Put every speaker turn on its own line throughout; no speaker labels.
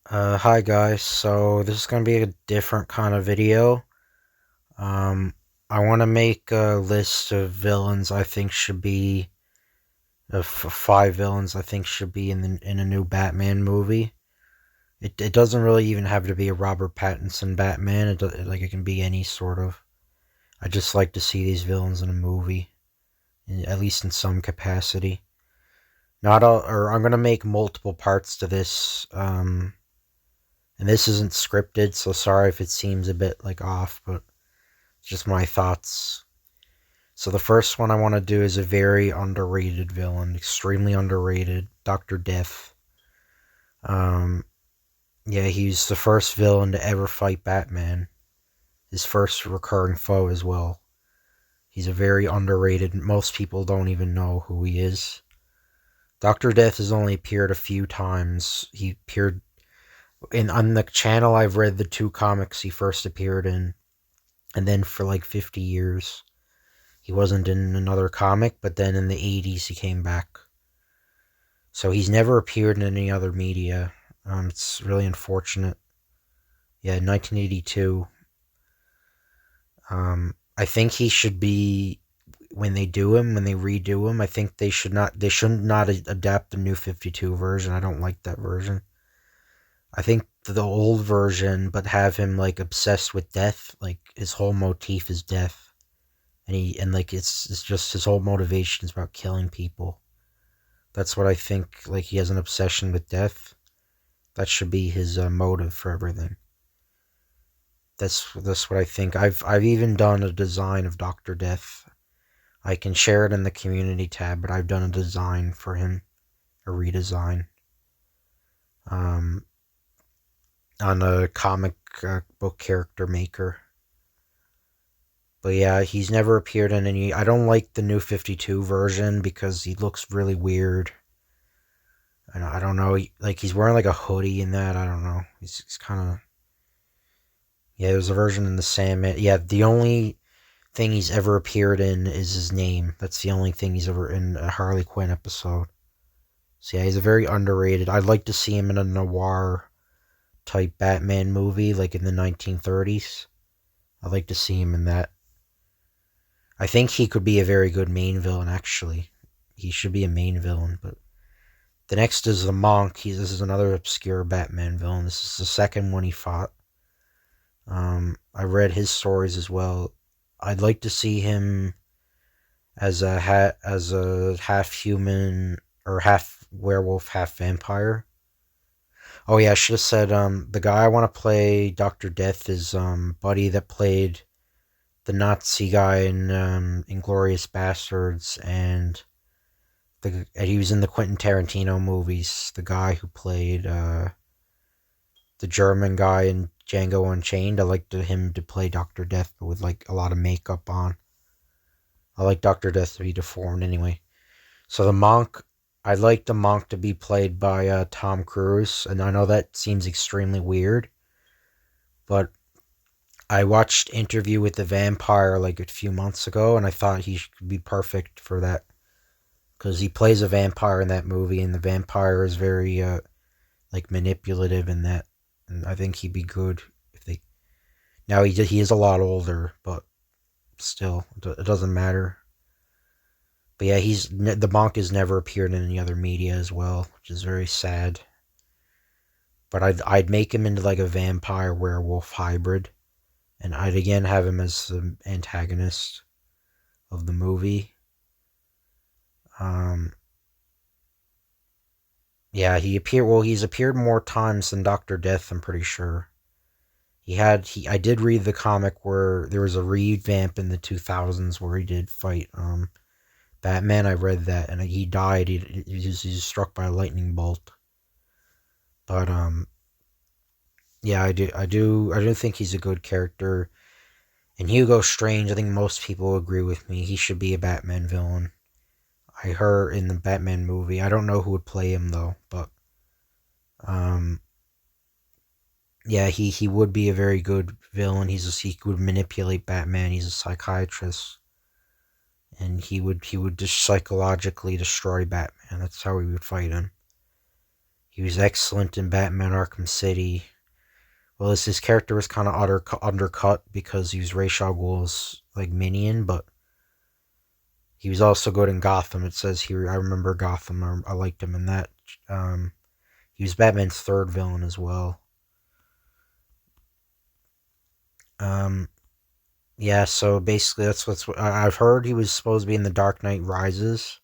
Hi guys. So this is gonna be a different kind of video. Um, I want to make a list of villains I think should be of five villains I think should be in a new Batman movie. It doesn't really even have to be a Robert Pattinson Batman. Like it can be any sort of. I just like to see these villains in a movie, at least in some capacity. Not all, or I'm gonna make multiple parts to this. And this isn't scripted, so sorry if it seems a bit like off, but just my thoughts. So the first one I want to do is a very underrated villain, extremely underrated, Doctor Death. Um, yeah, he's the first villain to ever fight Batman. His first recurring foe as well. He's a very underrated. Most people don't even know who he is. Doctor Death has only appeared a few times. He appeared in on the channel I've read the two comics he first appeared in, and then for like 50 years he wasn't in another comic, but then in the 80s he came back. So he's never appeared in any other media. It's really unfortunate. Yeah, 1982. I think he should be when they redo him. I think they should not adapt the new 52 version. I don't like that version. I think the old version, but have him like obsessed with death. Like his whole motif is death, and like it's just his whole motivation is about killing people. That's what I think. Like he has an obsession with death. That should be his motive for everything. That's what I think. I've even done a design of Doctor Death. I can share it in the community tab, but I've done a design for him, a redesign, um, on a comic book character maker. But yeah, he's never appeared in any. I don't like the new 52 version because he looks really weird. I don't know. Like he's wearing like a hoodie in that. I don't know. He's kind of. Yeah, there's a version in the Sandman. Yeah, the only thing he's ever appeared in is his name. That's the only thing he's ever in a Harley Quinn episode. So yeah, he's a very underrated. I'd like to see him in a noir type Batman movie, like in the 1930s. I'd like to see him in that. I think he could be a very good main villain, actually. He should be a main villain, but the next is the Monk. This is another obscure Batman villain. This is the second one he fought. I read his stories as well. I'd like to see him as a half human or half werewolf, half vampire. Oh yeah, I should have said the guy I want to play Doctor Death is Buddy that played the Nazi guy in Inglorious Bastards, and he was in the Quentin Tarantino movies. The guy who played the German guy in Django Unchained. I like him to play Doctor Death, but with like a lot of makeup on. I like Doctor Death to be deformed anyway. So the monk, I'd like the monk to be played by Tom Cruise, and I know that seems extremely weird, but I watched Interview with the Vampire like a few months ago, and I thought he could be perfect for that because he plays a vampire in that movie, and the vampire is very like manipulative in that, and I think he'd be good if they. Now he is a lot older, but still, it doesn't matter. But yeah, the monk has never appeared in any other media as well, which is very sad. But I'd make him into like a vampire werewolf hybrid, and I'd again have him as the antagonist of the movie. Um, yeah, he appeared. Well, he's appeared more times than Doctor Death. I'm pretty sure. I did read the comic where there was a revamp in the 2000s where he did fight Batman. I read that, and he died. He was struck by a lightning bolt. But yeah, I do think he's a good character. And Hugo Strange, I think most people agree with me. He should be a Batman villain. I heard in the Batman movie. I don't know who would play him though, but um, yeah, he would be a very good villain. He would manipulate Batman. He's a psychiatrist, and he would just psychologically destroy Batman. That's how he would fight him. He was excellent in Batman Arkham City. Well, his character was kind of undercut because he was Ra's al Ghul's like minion, but he was also good in Gotham. It says here, I remember Gotham. I liked him in that. Um, he was Batman's third villain as well. Um, yeah, so basically that's what's I've heard he was supposed to be in the Dark Knight Rises.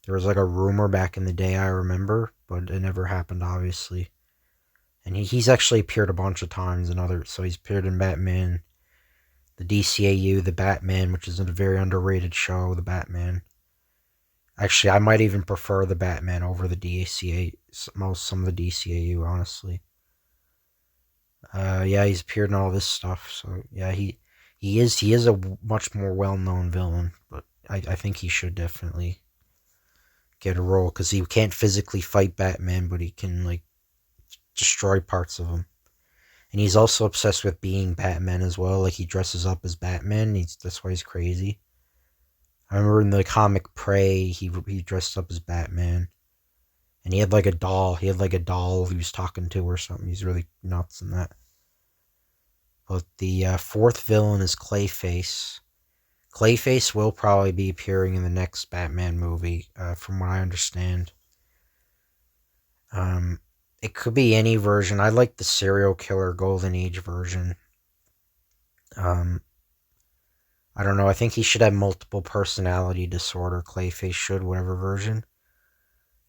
There was like a rumor back in the day, I remember, but it never happened, obviously. And he's actually appeared a bunch of times in other. So he's appeared in Batman, the DCAU, the Batman, which is a very underrated show, the Batman. Actually, I might even prefer the Batman over the DCA, some of the DCAU, honestly. Yeah, he's appeared in all this stuff. So yeah, he is a much more well known villain, but I think he should definitely get a role because he can't physically fight Batman, but he can like destroy parts of him. And he's also obsessed with being Batman as well. Like he dresses up as Batman. That's why he's crazy. I remember in the comic Prey, he dressed up as Batman, and he had like a doll. He had like a doll he was talking to or something. He's really nuts in that. But the fourth villain is Clayface. Clayface will probably be appearing in the next Batman movie, from what I understand. Um, it could be any version. I like the serial killer Golden Age version. Um, I don't know. I think he should have multiple personality disorder. Clayface should, whatever version.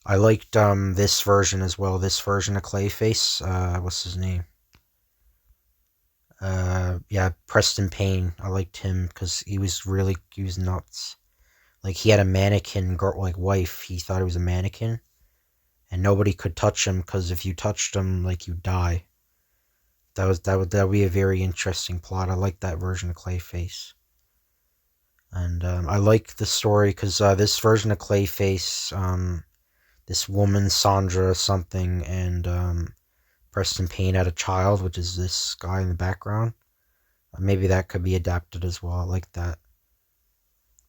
I liked this version as well. This version of Clayface. What's his name? Yeah, Preston Payne. I liked him because he was nuts. Like he had a mannequin girl, like wife. He thought he was a mannequin, and nobody could touch him because if you touched him, like you die. That would be a very interesting plot. I like that version of Clayface. And I like the story because this version of Clayface, this woman, Sandra something, and Preston Payne had a child, which is this guy in the background. Maybe that could be adapted as well. I like that.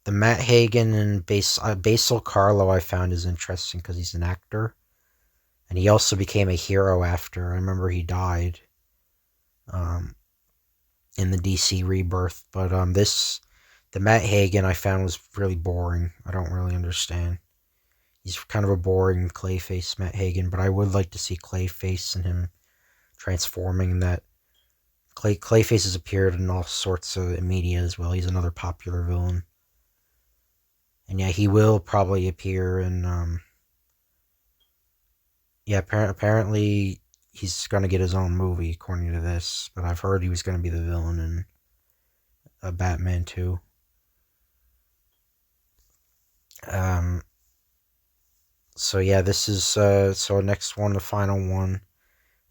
The Matt Hagen and Basil Carlo I found is interesting because he's an actor. And he also became a hero after. I remember he died um, in the DC Rebirth. But the Matt Hagen I found was really boring. I don't really understand. He's kind of a boring Clayface Matt Hagen, but I would like to see Clayface and him transforming in that. Clayface has appeared in all sorts of media as well. He's another popular villain. And yeah, he will probably appear in. Yeah, apparently he's going to get his own movie, according to this. But I've heard he was going to be the villain in Batman 2. Um, so yeah, this is so next one, the final one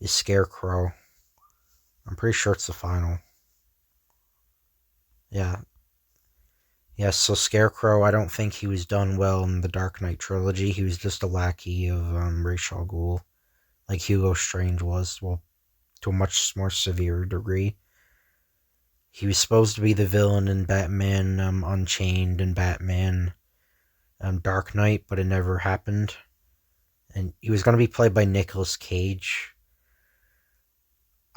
is Scarecrow. I'm pretty sure it's the final. Yeah. Yeah, so Scarecrow, I don't think he was done well in the Dark Knight trilogy. He was just a lackey of Ra's al Ghul, like Hugo Strange was, well, to a much more severe degree. He was supposed to be the villain in Batman Unchained and Batman Dark Knight, but it never happened. And he was going to be played by Nicolas Cage.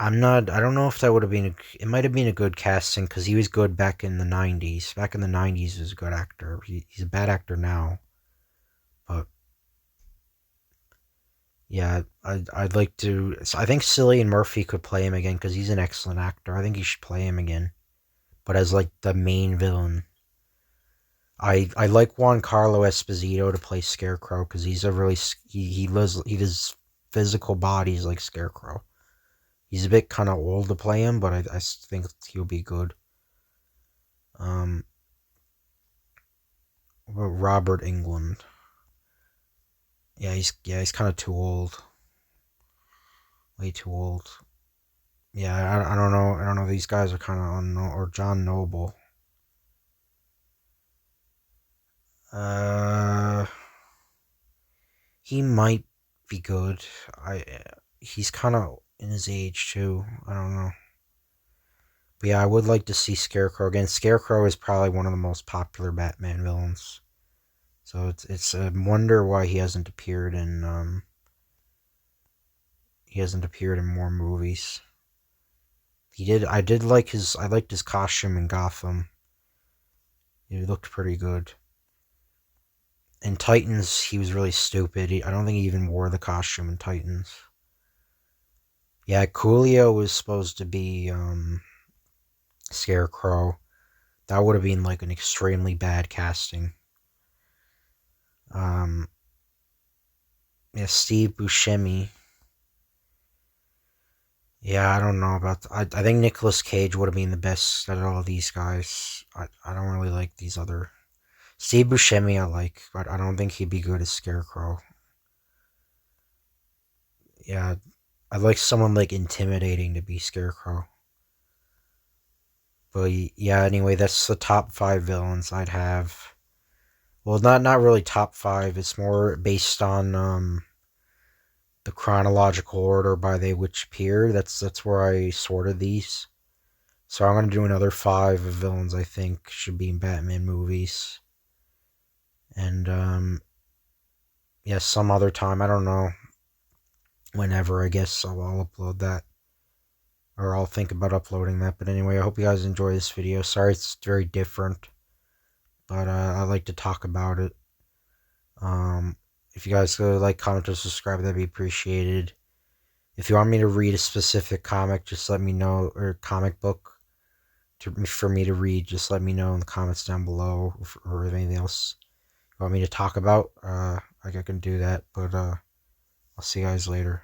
I don't know if that would have been, it might have been a good casting because he was good back in the 90s. Back in the 90s, he was a good actor. He's a bad actor now. But yeah, I'd like to, I think Cillian Murphy could play him again because he's an excellent actor. I think he should play him again. But as like the main villain. I like Juan Carlo Esposito to play Scarecrow because he's a really, he does physical bodies like Scarecrow. He's a bit kind of old to play him, but I think he'll be good. Um, Robert Englund. Yeah, he's kind of too old. Way too old. Yeah, I don't know. I don't know. These guys are kind of unknown. Or John Noble. Uh, he might be good. He's kind of in his age too. I don't know. But yeah, I would like to see Scarecrow again. Scarecrow is probably one of the most popular Batman villains. So it's a wonder why he hasn't appeared in he hasn't appeared in more movies. I liked his costume in Gotham. He looked pretty good. In Titans, he was really stupid. I don't think he even wore the costume in Titans. Yeah, Coolio was supposed to be Scarecrow. That would have been like an extremely bad casting. Um, yeah, Steve Buscemi. Yeah, I don't know about. I think Nicolas Cage would have been the best out of all these guys. I don't really like these other. Steve Buscemi I like, but I don't think he'd be good as Scarecrow. Yeah, I'd like someone like intimidating to be Scarecrow. But yeah, anyway, that's the top 5 villains I'd have. Well, not really top 5. It's more based on the chronological order by they which appeared. That's where I sorted these. So I'm gonna do another 5 of villains I think should be in Batman movies. And yeah, some other time, I don't know. Whenever, I guess I'll upload that. Or I'll think about uploading that. But anyway, I hope you guys enjoy this video. Sorry it's very different. But I like to talk about it. If you guys could like, comment, or subscribe, that'd be appreciated. If you want me to read a specific comic, just let me know, or comic book for me to read, just let me know in the comments down below, or anything else you want me to talk about. I can do that, but I'll see you guys later.